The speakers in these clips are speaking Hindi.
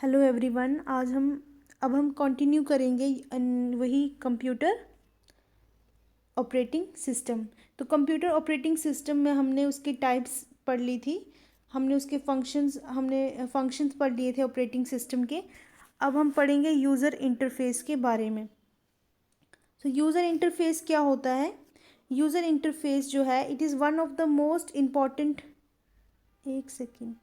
Hello everyone. अब हम कंटिन्यू करेंगे वही कंप्यूटर ऑपरेटिंग सिस्टम। तो कंप्यूटर ऑपरेटिंग सिस्टम में हमने उसकी टाइप्स पढ़ ली थी, हमने फंक्शंस पढ़ लिए थे ऑपरेटिंग सिस्टम के। अब हम पढ़ेंगे यूज़र इंटरफेस के बारे में। तो यूज़र इंटरफेस क्या होता है? यूज़र इंटरफेस जो है it is one of the most important, एक सेकेंड।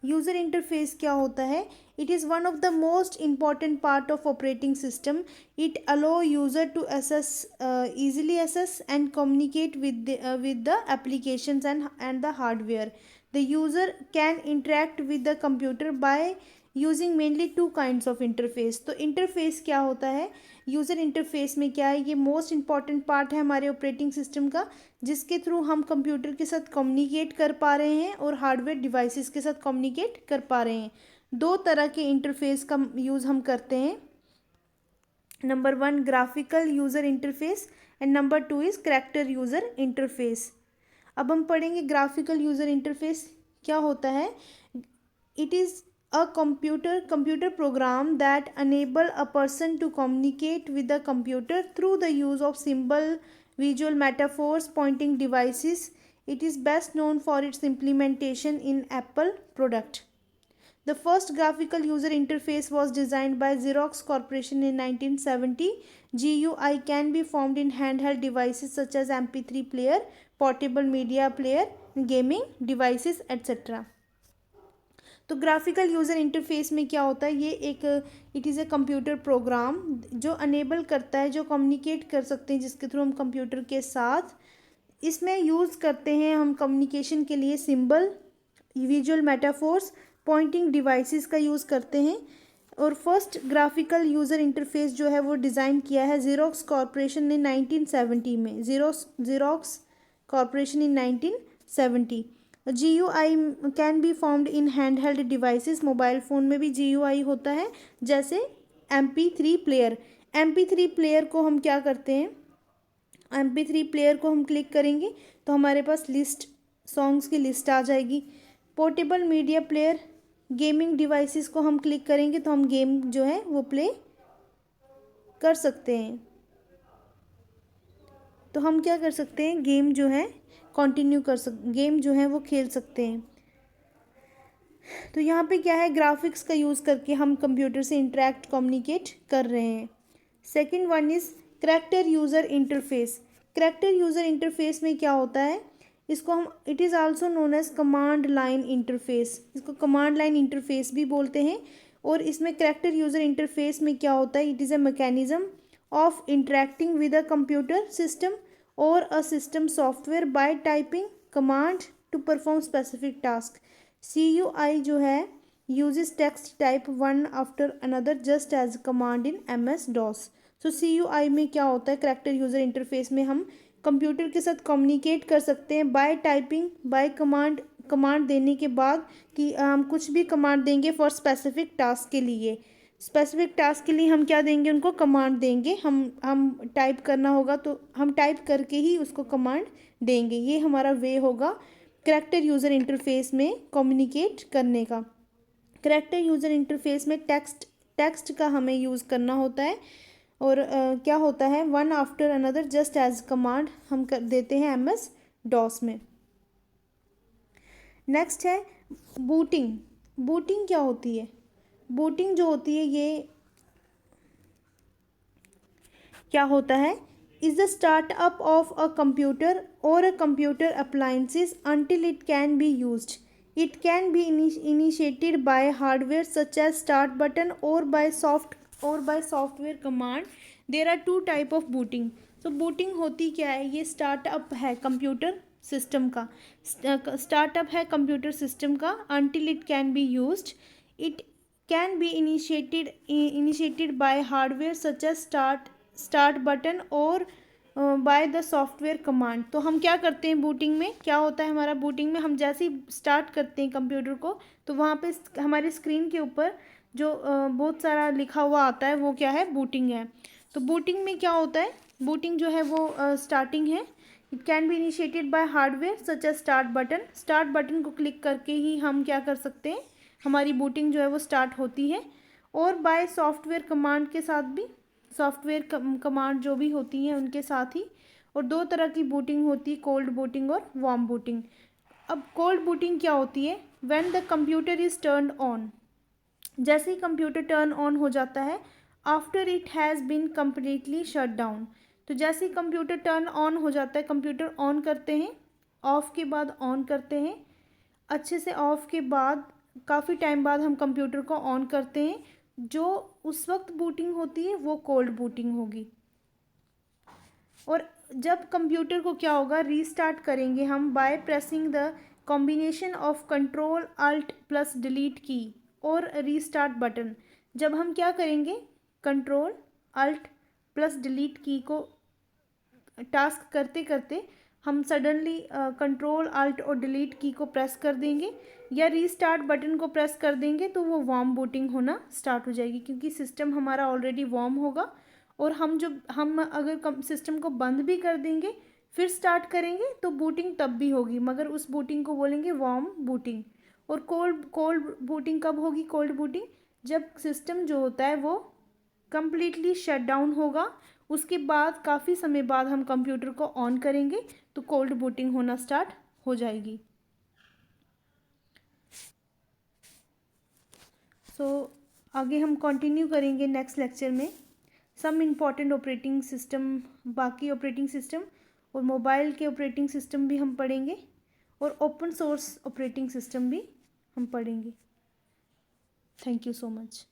यूज़र इंटरफेस क्या होता है? It is one of the most important part of operating system. It allow user to assess easily assess and communicate with the applications and the hardware. The user can interact with the computer by using mainly two kinds of interface. तो इंटरफेस क्या होता है? यूज़र इंटरफेस में क्या है, ये मोस्ट इंपॉर्टेंट पार्ट है हमारे ऑपरेटिंग सिस्टम का, जिसके थ्रू हम कंप्यूटर के साथ कम्युनिकेट कर पा रहे हैं और हार्डवेयर डिवाइसेस के साथ कम्युनिकेट कर पा रहे हैं। दो तरह के इंटरफेस का यूज़ हम करते हैं। Number 1 graphical user interface and number 2 is character user interface. अब हम पढ़ेंगे ग्राफिकल यूज़र इंटरफेस क्या होता है। It is a computer program that enable a person to communicate with the computer through the use of symbol, visual metaphors, pointing devices. It is best known for its implementation in Apple product. The first graphical user interface was designed by Xerox Corporation in 1970. GUI can be formed in handheld devices such as MP3 player, portable media player, gaming devices, etc. तो ग्राफिकल यूज़र इंटरफेस में क्या होता है, ये एक it is a computer program जो अनेबल करता है, जो कम्युनिकेट कर सकते हैं जिसके थ्रू हम कंप्यूटर के साथ। इसमें यूज़ करते हैं हम कम्युनिकेशन के लिए symbol, visual metaphors, pointing devices का यूज़ करते हैं। और फर्स्ट ग्राफिकल यूज़र इंटरफेस जो है वो डिज़ाइन किया है ज़ीरोक्स कॉरपोरेशन ने 1970 में। Xerox corporation in 1970। GUI can be formed in hand held devices. Mobile phone में भी GUI होता है, जैसे MP3 प्लेयर। MP3 प्लेयर को हम क्या करते हैं, MP3 प्लेयर को हम क्लिक करेंगे तो हमारे पास लिस्ट, सॉन्ग्स की लिस्ट आ जाएगी। Portable media player, gaming devices को हम क्लिक करेंगे तो हम गेम जो है वो प्ले कर सकते हैं। तो हम क्या कर सकते हैं, गेम जो है गेम जो है वो खेल सकते हैं। तो यहाँ पे क्या है, ग्राफिक्स का यूज़ करके हम कंप्यूटर से इंटरेक्ट कम्युनिकेट कर रहे हैं। Second one is character user interface. Character user interface में क्या होता है, इसको हम it is also known as command line interface, इसको कमांड लाइन इंटरफेस भी बोलते हैं। और इसमें कैरेक्टर यूज़र इंटरफेस में क्या होता है, it is a mechanism of interacting with a computer system और a system software by typing command to perform specific task. CUI जो है uses text type one after another just as command in MS-DOS. So CUI में क्या होता है, करेक्टर यूज़र इंटरफेस में हम कंप्यूटर के साथ कम्युनिकेट कर सकते हैं बाय टाइपिंग, बाय कमांड देने के बाद कि हम कुछ भी कमांड देंगे फॉर स्पेसिफिक टास्क के लिए। स्पेसिफिक टास्क के लिए हम क्या देंगे, उनको कमांड देंगे। हम टाइप करना होगा तो हम टाइप करके ही उसको कमांड देंगे। ये हमारा वे होगा कैरेक्टर यूज़र इंटरफेस में कम्युनिकेट करने का। कैरेक्टर यूज़र इंटरफेस में टेक्स्ट का हमें यूज़ करना होता है। और क्या होता है, one after another just as command हम कर देते हैं MS-DOS में। नेक्स्ट है बूटिंग। बूटिंग क्या होती है? बूटिंग जो होती है ये क्या होता है, is the startup of a computer or a computer appliances until it can be used. It can be initiated by hardware such as start button or by software command. There are two type of booting. So booting होती क्या है, ये स्टार्टअप है कंप्यूटर सिस्टम का, स्टार्टअप है कंप्यूटर सिस्टम का until it can be used. It can be initiated by hardware such as start button और बाय द सॉफ्टवेयर कमांड। तो हम क्या करते हैं बूटिंग में, क्या होता है हमारा बूटिंग में, हम जैसे ही स्टार्ट करते हैं कंप्यूटर को तो वहाँ पे हमारी स्क्रीन के ऊपर जो बहुत सारा लिखा हुआ आता है वो क्या है, बूटिंग है। तो बूटिंग में क्या होता है, बूटिंग जो है वो स्टार्टिंग है। It can be initiated by hardware such as start button. Start button को क्लिक करके ही हम क्या कर सकते हैं, हमारी बूटिंग जो है वो स्टार्ट होती है। और बाय सॉफ्टवेयर कमांड के साथ भी, सॉफ्टवेयर कमांड जो भी होती हैं उनके साथ ही। और दो तरह की बूटिंग होती है, कोल्ड बूटिंग और वार्म बूटिंग। अब कोल्ड बूटिंग क्या होती है? When the computer is turned on, जैसे ही कंप्यूटर टर्न ऑन हो जाता है, after it has been completely shut down. तो जैसे ही कंप्यूटर टर्न ऑन हो जाता है, कंप्यूटर ऑन करते हैं, ऑफ के बाद ऑन करते हैं, अच्छे से ऑफ के बाद काफ़ी टाइम बाद हम कंप्यूटर को ऑन करते हैं, जो उस वक्त बूटिंग होती है वो कोल्ड बूटिंग होगी। और जब कंप्यूटर को क्या होगा, रीस्टार्ट करेंगे हम by pressing the combination of control alt plus delete key और रीस्टार्ट बटन। जब हम क्या करेंगे, कंट्रोल अल्ट प्लस डिलीट की को टास्क करते करते हम सडनली कंट्रोल अल्ट और डिलीट की को प्रेस कर देंगे या रीस्टार्ट बटन को प्रेस कर देंगे, तो वो वार्म बूटिंग होना स्टार्ट हो जाएगी, क्योंकि सिस्टम हमारा ऑलरेडी वार्म होगा। और हम अगर सिस्टम को बंद भी कर देंगे फिर स्टार्ट करेंगे तो बूटिंग तब भी होगी, मगर उस बूटिंग को बोलेंगे वार्म बूटिंग। और कोल्ड कोल्ड बूटिंग कब होगी? कोल्ड बूटिंग जब सिस्टम जो होता है वो कम्प्लीटली शट डाउन होगा, उसके बाद काफ़ी समय बाद हम कंप्यूटर को ऑन करेंगे तो कोल्ड बूटिंग होना स्टार्ट हो जाएगी। आगे हम कंटिन्यू करेंगे नेक्स्ट लेक्चर में सम इम्पॉर्टेंट ऑपरेटिंग सिस्टम, बाकी ऑपरेटिंग सिस्टम और मोबाइल के ऑपरेटिंग सिस्टम भी हम पढ़ेंगे और ओपन सोर्स ऑपरेटिंग सिस्टम भी हम पढ़ेंगे। Thank you so much.